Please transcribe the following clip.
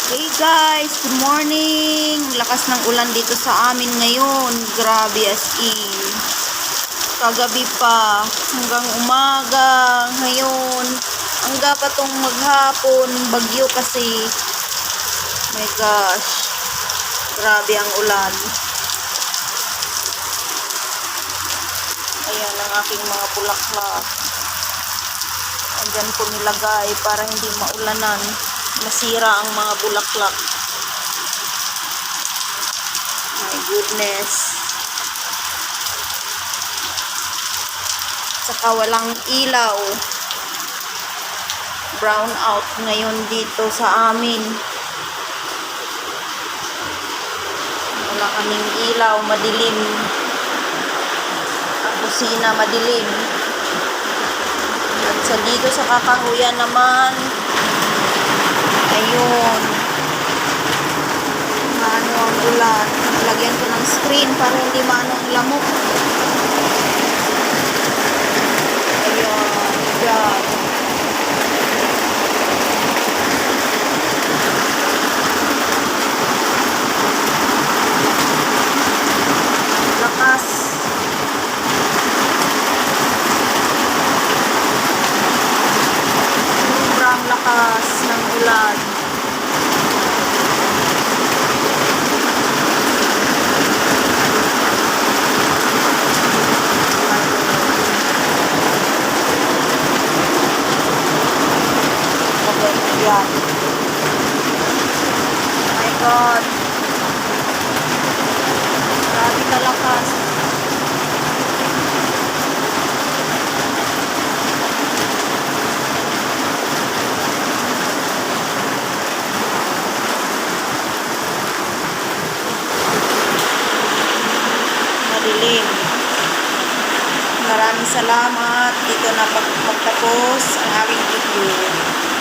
Hey guys, good morning. Lakas ng ulan dito sa amin ngayon. Grabe as in. Kagabi pa hanggang umaga. Ngayon, hangga pa tong maghapon. Bagyo kasi. My gosh. Grabe ang ulan. Ayan ang aking mga bulaklak. Andyan ko nilagay para hindi maulanan. Masira ang mga bulaklak. My goodness. Saka walang ilaw. Brown out ngayon dito sa amin. Wala kaming ilaw, madilim. Ang kusina madilim. At sa dito sa kakahuyan naman, ayun, maano ang ulan. Lagyan ko ng screen para hindi maano ang lamok. Ayun, dyan. Lakas. Sobrang lakas ng ulan. Yan. Oh my God. Grabe kalakas. Madilim. Maraming salamat. Dito na pagtapos ang aking video.